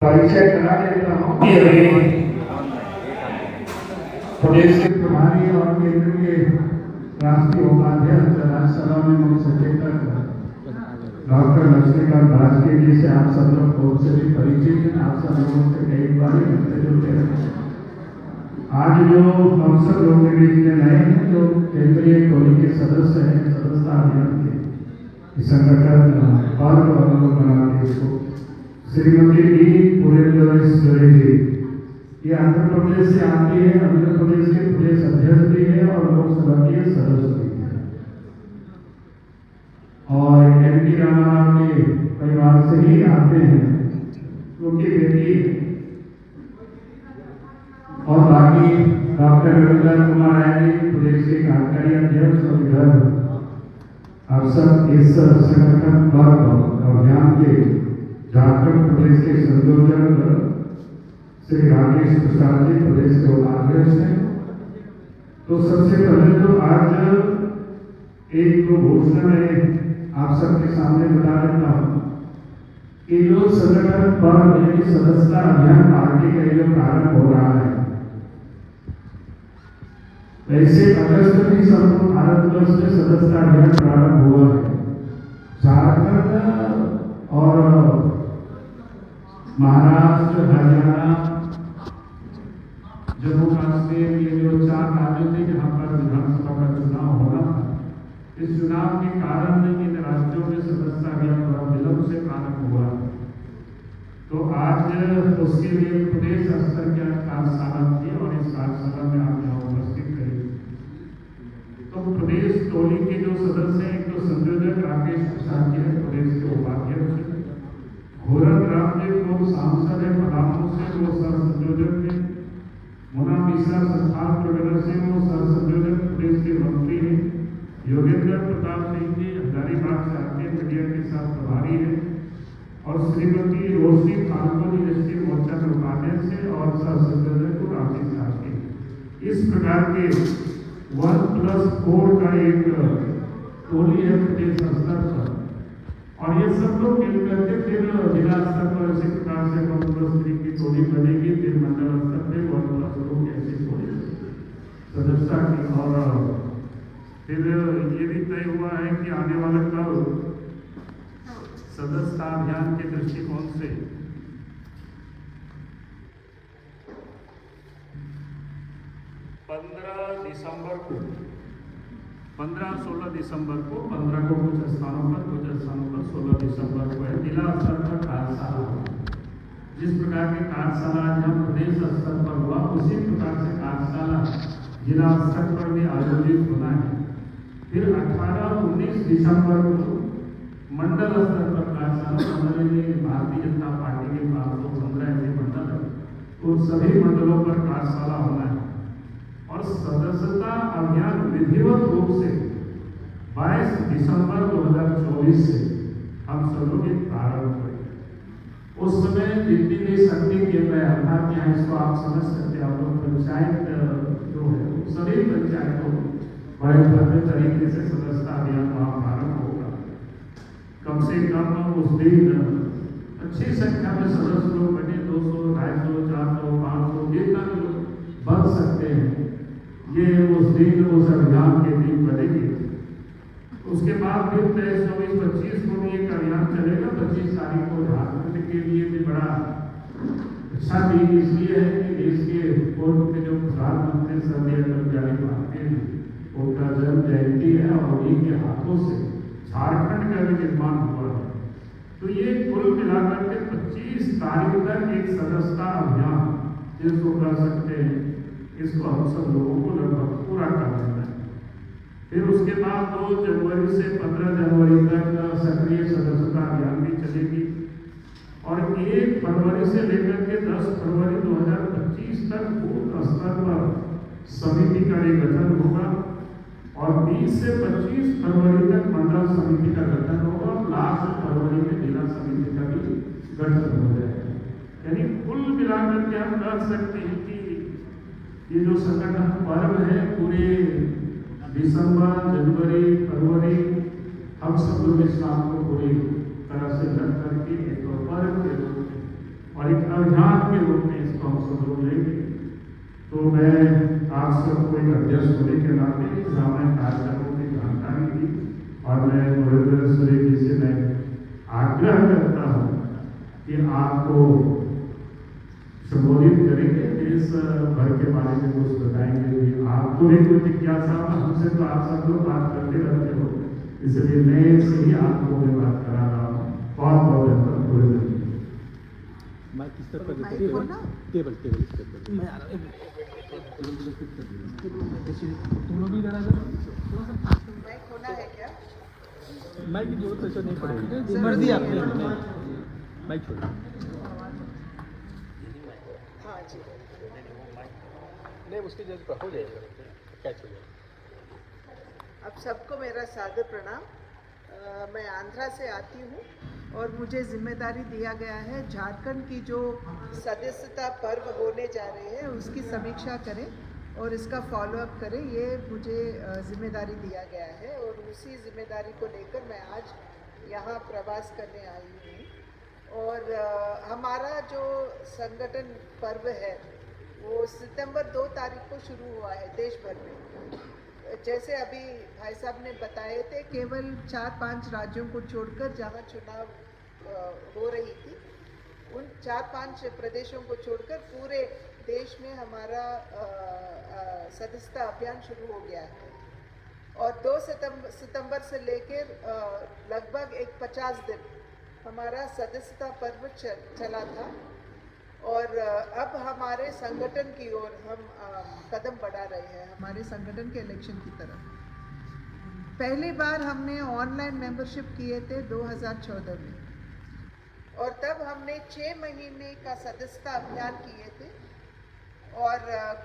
परिचय करा देता हूँ। प्रदेश के प्रभारी और केंद्र के राष्ट्रीय उपाध्यक्ष राज्यसभा में मुख्य सचेतक डॉक्टर लक्ष्मीकांत भाजपा जी से आप सब लोग बहुत से भी परिचित हैं। आप सब लोगों से कई बार मिलते जुलते हैं। आज जो हम सब लोगों के बीच में नए हैं, जो केंद्रीय टोली के सदस्य हैं, सदस्यता अभियान के संगठन पर्व और लोग बनाते इसको श्रीमती डी पुरेंद्रेश्वरी जी, ये आंध्र प्रदेश से आती है। आंध्र प्रदेश के प्रदेश अध्यक्ष भी है और लोकसभा के सदस्य भी है और एन.टी. रामाराव के परिवार से ही आते हैं, उनकी बेटी और बाकी डॉक्टर रविंद्र कुमार राय जी प्रदेश के कार्यकारी अध्यक्ष और इधर आप सब इस संगठन पर्व अभियान के झारखंड प्रदेश के संयोजक श्री राजेश प्रसाद जी प्रदेश के उपाध्यक्ष हैं। तो सबसे पहले तो आज एक घोषणा में आप सबके सामने बता देता हूँ कि जो संगठन पर्व यानी सदस्यता अभियान पार्टी का जो प्रारंभ हो रहा है, वैसे अगस्त में संपूर्ण भारतवर्ष में सदस्यता अभियान प्रारंभ हुआ है। झारखंड और महाराष्ट्र, हरियाणा, जम्मू कश्मीर, ये जो 4 राज्य थे जहां पर विधानसभा का चुनाव होना था, इस चुनाव के कारण इन राज्यों में सदस्यता अभियान बड़ा विलंब से प्रारंभ हुआ। तो आज उसके लिए प्रदेश स्तर की कार्यशाला थी और इस कार्यशाला में आप यहाँ उपस्थित रहे। तो प्रदेश टोली के जो सदस्य हैं, एक तो संयोजक राकेश प्रसाद जी हैं, प्रदेश के उपाध्यक्ष, घोरन राम जी को सांसद है पलामू से, वो सह संयोजक है। मुना मिश्रा संस्थान प्रगति से, वो सह संयोजक प्रदेश के मंत्री हैं। योगेंद्र प्रताप सिंह जी हजारीबाग से आते मीडिया के साथ प्रभारी है और श्रीमती रोशनी फाल्गुन यूनिवर्सिटी मोर्चा के उपाध्यक्ष से और सह संयोजक को राजीव साहब। इस प्रकार के 1+4 का एक टोली है प्रदेश स्तर पर और ये सब लोग मिलकर के फिर जिला स्तर पर इसी प्रकार से 1+3 की टोली बनेगी, फिर मंडल स्तर पे 1+2 की ऐसी टोली सदस्यता की। और फिर ये भी तय हुआ है कि आने वाला कल सदस्यता अभियान के दृष्टिकोण से 15-16 दिसंबर को 15 को कुछ स्थानों पर, कुछ स्थानों पर 16 दिसंबर को है जिला स्तर पर कार्यशाला। जिस प्रकार की कार्यशाला जहाँ प्रदेश स्तर पर हुआ, उसी प्रकार से कार्यशाला जिला स्तर पर भी आयोजित होना है। फिर 18-19 दिसंबर को मंडल स्तर पर कार्यशाला, भारतीय जनता पार्टी के 515 ऐसे मंडल है, तो सभी मंडलों पर कार्यशाला होना है। और सदस्यता अभियान विधिवत रूप से 22 दिसंबर 2024 से हम सब लोग प्रारंभ करेंगे। उस समय जितनी भी शक्ति केंद्र है, अर्थात यहाँ इसको आप समझ सकते हैं, आप लोग पंचायत जो है सभी पंचायतों में बड़े भव्य तरीके से सदस्यता अभियान वहाँ प्रारंभ होगा। कम से कम उस दिन अच्छी संख्या में सदस्य लोग बने, 200, 250, 400, 500 जितना भी लोग बन सकते हैं, ये उस दिन उस अभियान के दिन बनेगी। उसके बाद फिर 23, 24, 25 को भी एक अभियान चलेगा। 25 तारीख को झारखंड के लिए भी बड़ा अच्छा दिन इसलिए है कि देश के पूर्व के जो प्रधानमंत्री स्वर्गीय अटल बिहारी वाजपेयी उनका जन्म जयंती है और उन्हीं के हाथों से झारखंड का भी निर्माण हुआ है। तो ये कुल मिलाकर के 25 तारीख तक एक सदस्यता अभियान जिसको कर सकते हैं, इसको हम सब लोगों को लगभग पूरा कर देना है। फिर उसके बाद 2 जनवरी से 15 जनवरी तक सक्रिय सदस्यता अभियान भी चलेगी और 1 फरवरी से लेकर के 10 फरवरी 2025 तक बूथ स्तर पर समिति का एक गठन होगा और 20 से 25 फरवरी तक मंडल समिति का गठन होगा और लास्ट फरवरी में जिला समिति का भी गठन हो जाएगा। यानी कुल मिलाकर के हम कह सकते हैं कि ये जो संगठन पर्व है पूरे दिसंबर, जनवरी, फरवरी हम सब लोग इस काम को पूरी तरह से लग करके एक पर्व के रूप में और एक अभियान के रूप में इसको हम सब लोग लेंगे। तो मैं आप सबको एक अध्यक्ष होने के नाते सामान्य कार्यक्रमों की जानकारी दी और मैं मुरलीधर जी से मैं आग्रह करता हूँ कि आपको संबोधित करेंगे, देश भर के बारे में कुछ बताएंगे भी। आपको भी कोई जिज्ञासा हो, हमसे तो आप सब लोग बात करते रहते हो, इसलिए मैं से ही आपको मैं बात करा रहा हूँ। बहुत बहुत धन्यवाद। मैं किस तरह टेबल मैं आ रहा हूँ। तुम लोग भी इधर आ जाओ। माइक होना है क्या? माइक की जरूरत ऐसा नहीं पड़ेगी, मर्जी आपकी। माइक छोड़ो। हाँ जी, नहीं उसकी जगह पर हो जाएगा, कैच हो जाएगा। अब सबको मेरा सादर प्रणाम। मैं आंध्रा से आती हूँ और मुझे जिम्मेदारी दिया गया है झारखंड की जो सदस्यता पर्व होने जा रहे हैं उसकी समीक्षा करें और इसका फॉलोअप करें, ये मुझे जिम्मेदारी दिया गया है और उसी जिम्मेदारी को लेकर मैं आज यहाँ प्रवास करने आई हूँ। और हमारा जो संगठन पर्व है वो सितंबर 2 तारीख को शुरू हुआ है देश भर में। जैसे अभी भाई साहब ने बताए थे, केवल 4-5 राज्यों को छोड़कर जहाँ चुनाव हो रही थी, उन 4-5 प्रदेशों को छोड़कर पूरे देश में हमारा सदस्यता अभियान शुरू हो गया है। और 2 सितंबर से लेकर लगभग एक 50 दिन हमारा सदस्यता पर्व चला था। और अब हमारे संगठन की ओर हम कदम बढ़ा रहे हैं, हमारे संगठन के इलेक्शन की तरफ। पहली बार हमने ऑनलाइन मेंबरशिप किए थे 2014 में और तब हमने 6 महीने का सदस्यता अभियान किए थे और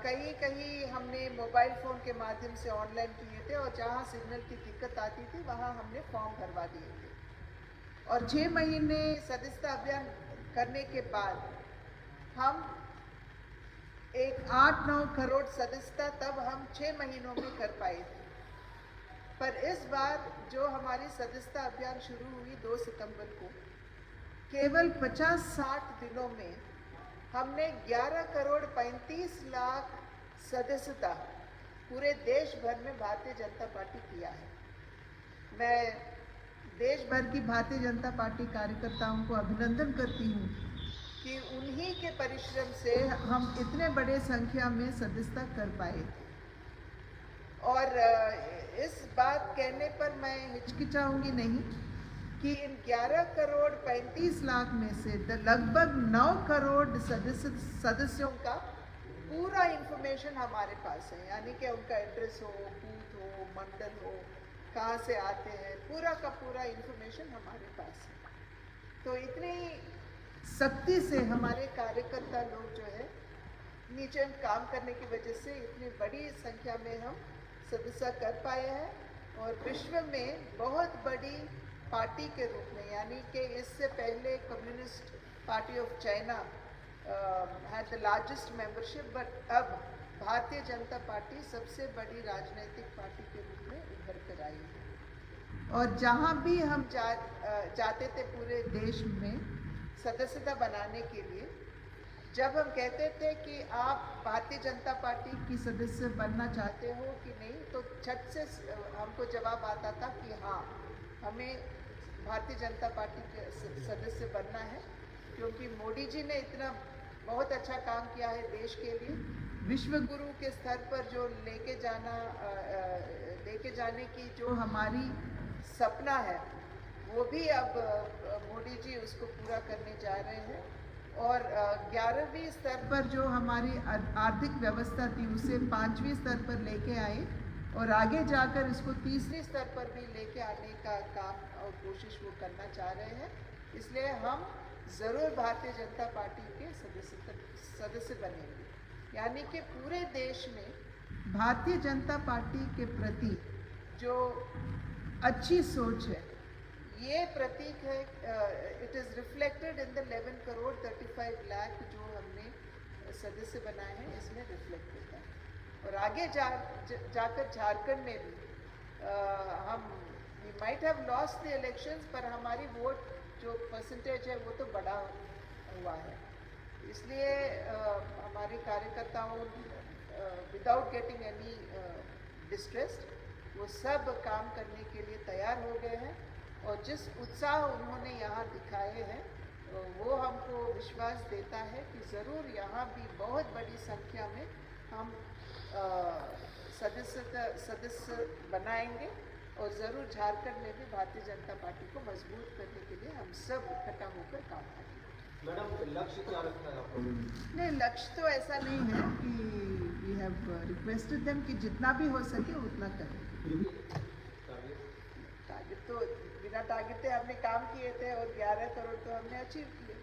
कहीं हमने मोबाइल फ़ोन के माध्यम से ऑनलाइन किए थे और जहाँ सिग्नल की दिक्कत आती थी वहाँ हमने फॉर्म भरवा दिए थे। और 6 महीने सदस्यता अभियान करने के बाद हम एक 8-9 करोड़ सदस्यता तब हम 6 महीनों में कर पाए थे। पर इस बार जो हमारी सदस्यता अभियान शुरू हुई 2 सितंबर को, केवल 50-60 दिनों में हमने 11 करोड़ 35 लाख सदस्यता पूरे देश भर में भारतीय जनता पार्टी किया है। मैं देश भर की भारतीय जनता पार्टी कार्यकर्ताओं को अभिनंदन करती हूँ कि उन्हीं के परिश्रम से हम इतने बड़े संख्या में सदस्यता कर पाए थे। और इस बात कहने पर मैं हिचकिचाऊंगी नहीं कि इन 11 करोड़ 35 लाख में से लगभग 9 करोड़ सदस्यों का पूरा इंफॉर्मेशन हमारे पास है, यानी कि उनका एड्रेस हो, बूथ हो, मंडल हो, कहाँ से आते हैं, पूरा का पूरा इंफॉर्मेशन हमारे पास है। तो इतनी सख्ती से हमारे कार्यकर्ता लोग जो है नीचे काम करने की वजह से इतनी बड़ी संख्या में हम सदस्यता कर पाए हैं और विश्व में बहुत बड़ी पार्टी के रूप में, यानी कि इससे पहले communist party of China had the largest membership, but अब भारतीय जनता पार्टी सबसे बड़ी राजनीतिक पार्टी के रूप में उभर कर आई है। और जहाँ भी हम जाते थे पूरे देश में सदस्यता बनाने के लिए, जब हम कहते थे कि आप भारतीय जनता पार्टी की सदस्य बनना चाहते हो कि नहीं, तो झट से हमको जवाब आता था कि हाँ, हमें भारतीय जनता पार्टी के सदस्य बनना है, क्योंकि मोदी जी ने इतना बहुत अच्छा काम किया है देश के लिए। विश्व गुरु के स्तर पर जो लेके जाने की जो हमारी सपना है, वो भी अब मोदी जी उसको पूरा करने जा रहे हैं। और 11वीं स्तर पर जो हमारी आर्थिक व्यवस्था थी उसे 5वीं स्तर पर लेके आए और आगे जाकर इसको 3रे स्तर पर भी लेके आने का काम और कोशिश वो करना चाह रहे हैं। इसलिए हम ज़रूर भारतीय जनता पार्टी के सदस्य बनेंगे, यानी कि पूरे देश में भारतीय जनता पार्टी के प्रति जो अच्छी सोच है, ये प्रतीक है। It is reflected in the 11 crore 35 lakh जो हमने सदस्य बनाए हैं, इसमें रिफ्लेक्ट होता है। और आगे जाकर झारखंड में भी हम we might have lost the elections, पर हमारी वोट जो परसेंटेज है वो तो बढ़ा हुआ है। इसलिए हमारे कार्यकर्ताओं विदाउट गेटिंग एनी डिस्ट्रेस्ड वो सब काम करने के लिए तैयार हो गए हैं और जिस उत्साह उन्होंने यहाँ दिखाए हैं वो हमको विश्वास देता है कि ज़रूर यहाँ भी बहुत बड़ी संख्या में हम सदस्य बनाएंगे और ज़रूर झारखंड में भी भारतीय जनता पार्टी को मजबूत करने के लिए हम सब इकट्ठा होकर काम करेंगे। मैडम लक्ष्य क्या रखा है आप लोगों ने? नहीं, लक्ष्य तो ऐसा नहीं है कि वी हैव रिक्वेस्टेड देम कि जितना भी हो सके उतना करें। टारगेट तो बिना टारगेट हमने काम किए थे और 11 करोड़ तो हमने अचीव किए।